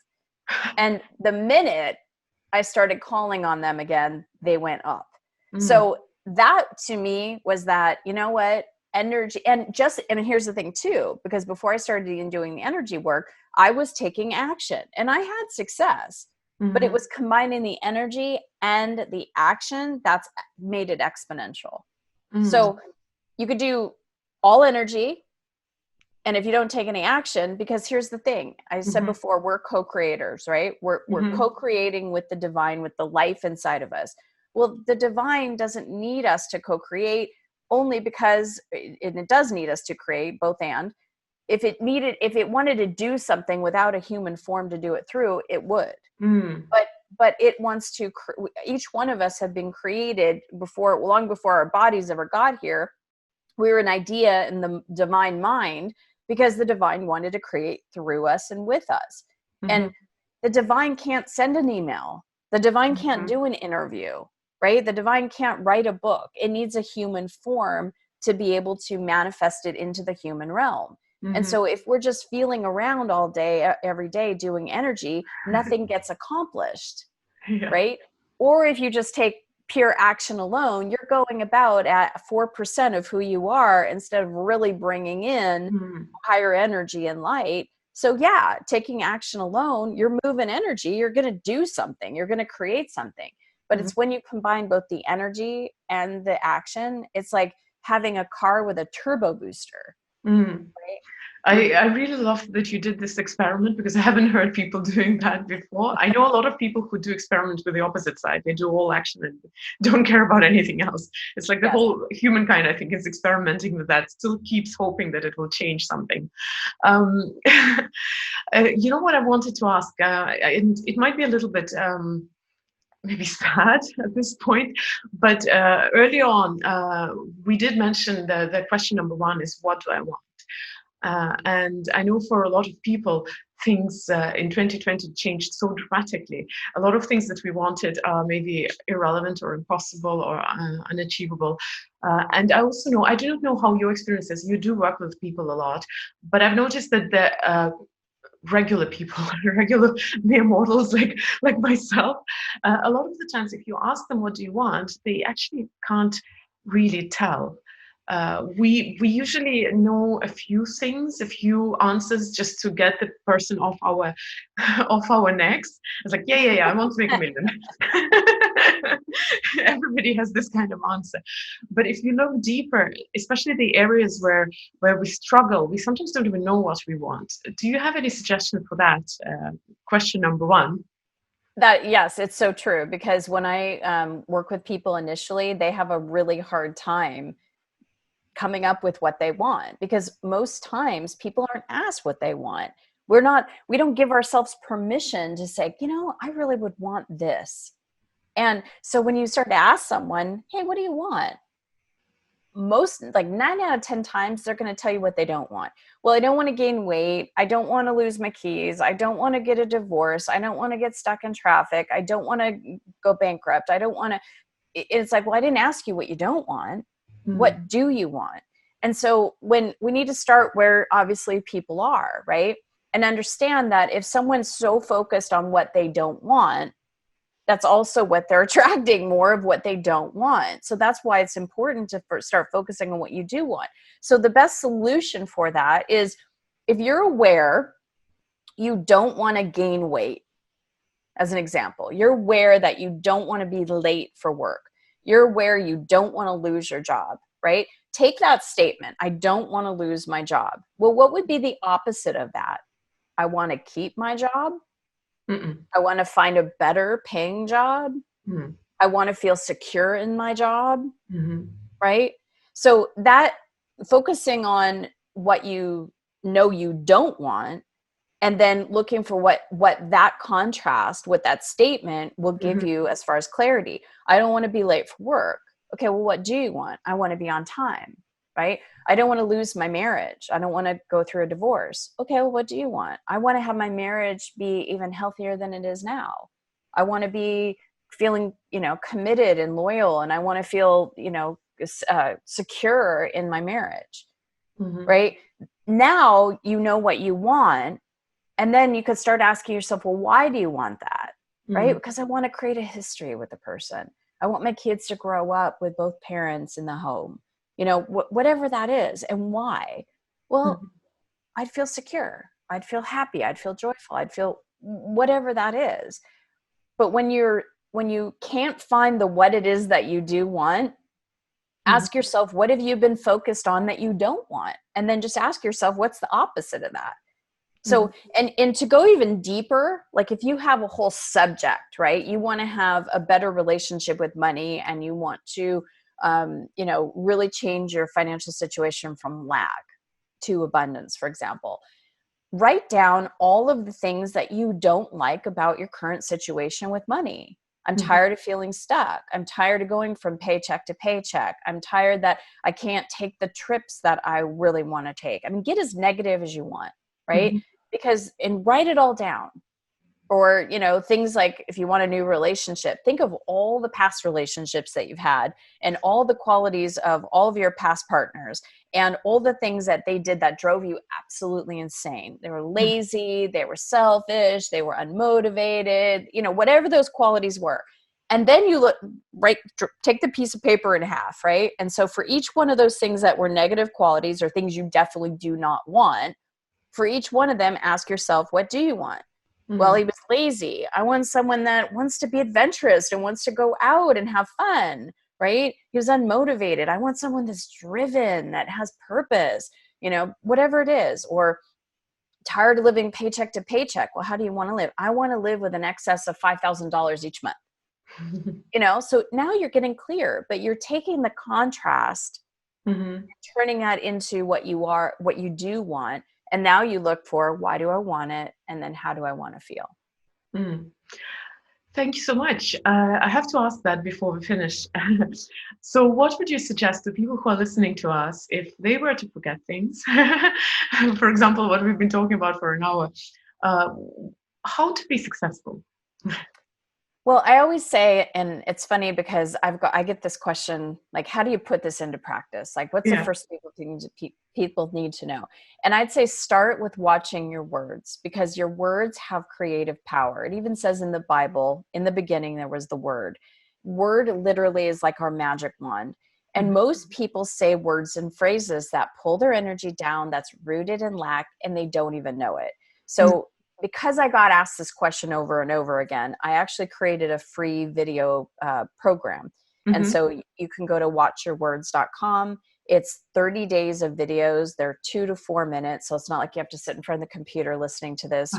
And the minute I started calling on them again, they went up. Mm-hmm. So that to me was that, you know what, energy, and here's the thing too, because before I started doing the energy work, I was taking action and I had success, but it Mm-hmm. was combining the energy and the action that's made it exponential. Mm-hmm. So you could do all energy, and if you don't take any action, because here's the thing, I said Mm-hmm. before, we're co-creators, right? We're Mm-hmm. co-creating with the divine, with the life inside of us. Well, the divine doesn't need us to co-create, only because, and it does need us to create, both and. If it wanted to do something without a human form to do it through, it would. Mm-hmm. But it wants to. Each one of us have been created before, long before our bodies ever got here. We were an idea in the divine mind, because the divine wanted to create through us and with us. Mm-hmm. And the divine can't send an email. The divine can't Mm-hmm. do an interview, right? The divine can't write a book. It needs a human form to be able to manifest it into the human realm. And Mm-hmm. so if we're just feeling around all day, every day doing energy, nothing gets accomplished, Yeah. right? Or if you just take pure action alone, you're going about at 4% of who you are, instead of really bringing in Mm-hmm. higher energy and light. So yeah, taking action alone, you're moving energy, you're going to do something, you're going to create something. But Mm-hmm. it's when you combine both the energy and the action, it's like having a car with a turbo booster, Mm-hmm. right? I really love that you did this experiment, because I haven't heard people doing that before. I know a lot of people who do experiments with the opposite side. They do all action and don't care about anything else. It's like the Yes. whole humankind, I think, is experimenting with that, still keeps hoping that it will change something. Um, you know what I wanted to ask? And it might be a little bit maybe sad at this point, but early on, we did mention the question number one is, what do I want? And I know for a lot of people, things in 2020 changed so dramatically. A lot of things that we wanted are maybe irrelevant or impossible or unachievable. And I also know, I do not know how your experience is. You do work with people a lot, but I've noticed that the regular people, regular mere mortals like myself, a lot of the times, if you ask them what do you want, they actually can't really tell. We usually know a few things, a few answers, just to get the person off our off our necks. It's like, yeah, I want to make a million. Everybody has this kind of answer. But if you look deeper, especially the areas where we struggle, we sometimes don't even know what we want. Do you have any suggestion for that? Question number one. That, yes, it's so true, because when I work with people initially, they have a really hard time coming up with what they want, because most times people aren't asked what they want. We don't give ourselves permission to say, I really would want this. And so when you start to ask someone, hey, what do you want? Most, like 9 out of 10 times, they're going to tell you what they don't want. Well, I don't want to gain weight. I don't want to lose my keys. I don't want to get a divorce. I don't want to get stuck in traffic. I don't want to go bankrupt. I don't want to. It's like, well, I didn't ask you what you don't want. Mm, What do you want? And so when we need to start where obviously people are, right? And understand that if someone's so focused on what they don't want, that's also what they're attracting, more of what they don't want. So that's why it's important to first start focusing on what you do want. So the best solution for that is, if you're aware you don't want to gain weight, as an example, you're aware that you don't want to be late for work, you're aware you don't want to lose your job, right? Take that statement, I don't want to lose my job. Well, what would be the opposite of that? I want to keep my job. mm-mm, I want to find a better paying job. mm, I want to feel secure in my job, mhm, right? So that, focusing on what you know you don't want, and then looking for what that contrast with that statement will give mhm, you as far as clarity. I don't want to be late for work. Okay, well, what do you want? I want to be on time, right? I don't want to lose my marriage. I don't want to go through a divorce. Okay, well, what do you want? I want to have my marriage be even healthier than it is now. I want to be feeling, committed and loyal, and I want to feel, secure in my marriage, right? Now you know what you want, and then you could start asking yourself, well, why do you want that? Right? Because I want to create a history with the person. I want my kids to grow up with both parents in the home, whatever that is. And why? Well, I'd feel secure. I'd feel happy. I'd feel joyful. I'd feel whatever that is. But when you can't find the what it is that you do want, ask yourself, what have you been focused on that you don't want? And then just ask yourself, what's the opposite of that? So, and to go even deeper, like if you have a whole subject, right, you want to have a better relationship with money, and you want to, really change your financial situation from lack to abundance, for example, write down all of the things that you don't like about your current situation with money. I'm tired of feeling stuck. I'm tired of going from paycheck to paycheck. I'm tired that I can't take the trips that I really want to take. I mean, get as negative as you want, right? And write it all down. Or, things like if you want a new relationship, think of all the past relationships that you've had and all the qualities of all of your past partners and all the things that they did that drove you absolutely insane. They were lazy, they were selfish, they were unmotivated, whatever those qualities were. And then you take the piece of paper in half, right? And so for each one of those things that were negative qualities or things you definitely do not want, for each one of them, ask yourself, what do you want? Well, he was lazy. I want someone that wants to be adventurous and wants to go out and have fun, right? He was unmotivated. I want someone that's driven, that has purpose, whatever it is. Or tired of living paycheck to paycheck. Well, how do you want to live? I want to live with an excess of $5,000 each month. So now you're getting clear, but you're taking the contrast, turning that into what you do want. And now you look for, why do I want it? And then how do I want to feel? Thank you so much. I have to ask that before we finish. So what would you suggest to people who are listening to us if they were to forget things? For example, what we've been talking about for an hour, how to be successful? Well, I always say, and it's funny because I get this question, like, how do you put this into practice? Like, what's the first thing people need to know? And I'd say start with watching your words, because your words have creative power. It even says in the Bible, in the beginning, there was the word. Word literally is like our magic wand. And most people say words and phrases that pull their energy down, that's rooted in lack, and they don't even know it. So because I got asked this question over and over again, I actually created a free video program. And so you can go to watchyourwords.com. It's 30 days of videos. They're 2 to 4 minutes. So it's not like you have to sit in front of the computer listening to this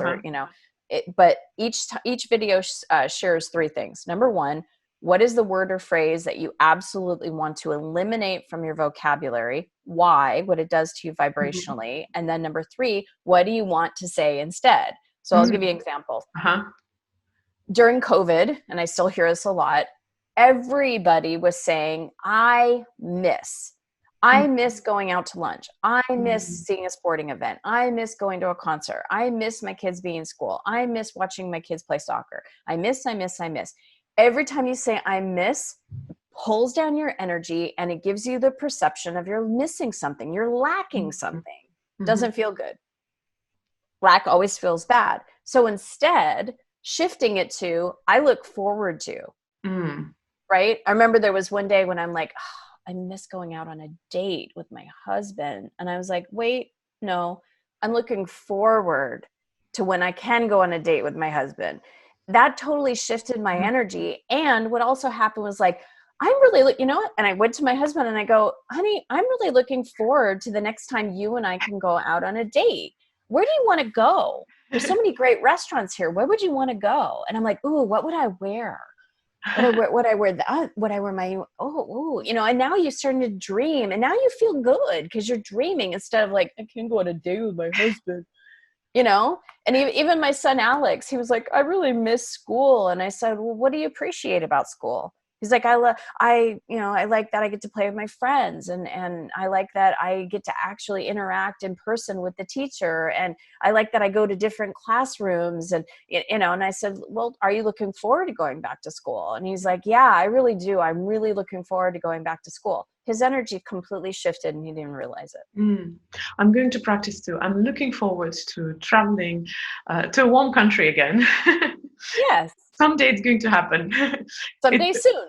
but each video shares 3 things. Number 1, what is the word or phrase that you absolutely want to eliminate from your vocabulary? Why? What it does to you vibrationally. And then number 3, what do you want to say instead? So I'll give you an example. During COVID, and I still hear this a lot, everybody was saying, I miss going out to lunch. I miss seeing a sporting event. I miss going to a concert. I miss my kids being in school. I miss watching my kids play soccer. I miss. Every time you say I miss, it pulls down your energy, and it gives you the perception of you're missing something. You're lacking something. Doesn't feel good. Lack always feels bad. So instead, shifting it to, I look forward to, right? I remember there was one day when I'm like, I miss going out on a date with my husband. And I was like, wait, no, I'm looking forward to when I can go on a date with my husband. That totally shifted my energy. And what also happened was like, I'm really, and I went to my husband and I go, honey, I'm really looking forward to the next time you and I can go out on a date. Where do you want to go? There's so many great restaurants here. Where would you want to go? And I'm like, ooh, what would I wear? Would I wear that? Would I wear my, and now you're starting to dream, and now you feel good because you're dreaming instead of like, I can't go on a date with my husband, And even my son, Alex, he was like, I really miss school. And I said, well, what do you appreciate about school? He's like, I like that I get to play with my friends, and I like that I get to actually interact in person with the teacher. And I like that I go to different classrooms, and, and I said, well, are you looking forward to going back to school? And he's like, yeah, I really do. I'm really looking forward to going back to school. His energy completely shifted and he didn't realize it. I'm going to practice too. I'm looking forward to traveling to a warm country again. Yes. Someday it's going to happen. Someday soon.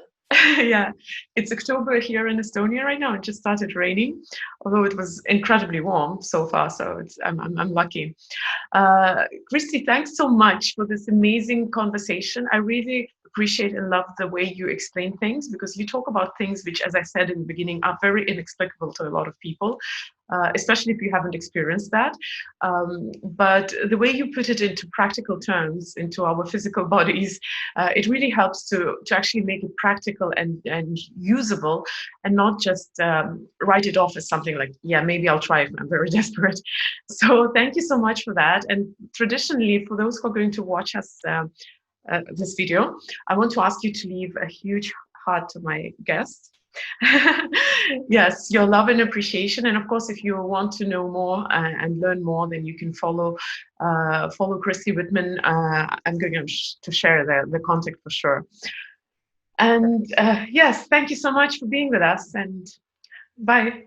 Yeah, it's October here in Estonia right now. It just started raining, although it was incredibly warm so far. So I'm lucky. Christy, thanks so much for this amazing conversation. I really appreciate and love the way you explain things, because you talk about things which, as I said in the beginning, are very inexplicable to a lot of people, especially if you haven't experienced that. But the way you put it into practical terms, into our physical bodies, it really helps to actually make it practical and usable, and not just write it off as something like, yeah, maybe I'll try it when I'm very desperate. So thank you so much for that. And traditionally, for those who are going to watch us this video, I want to ask you to leave a huge heart to my guests. Yes, your love and appreciation. And of course, if you want to know more and learn more, then you can follow Christy Whitman. I'm going to share the contact for sure. And yes, thank you so much for being with us, and bye.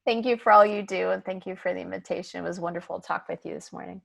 Thank you for all you do, and thank you for the invitation. It was wonderful to talk with you this morning.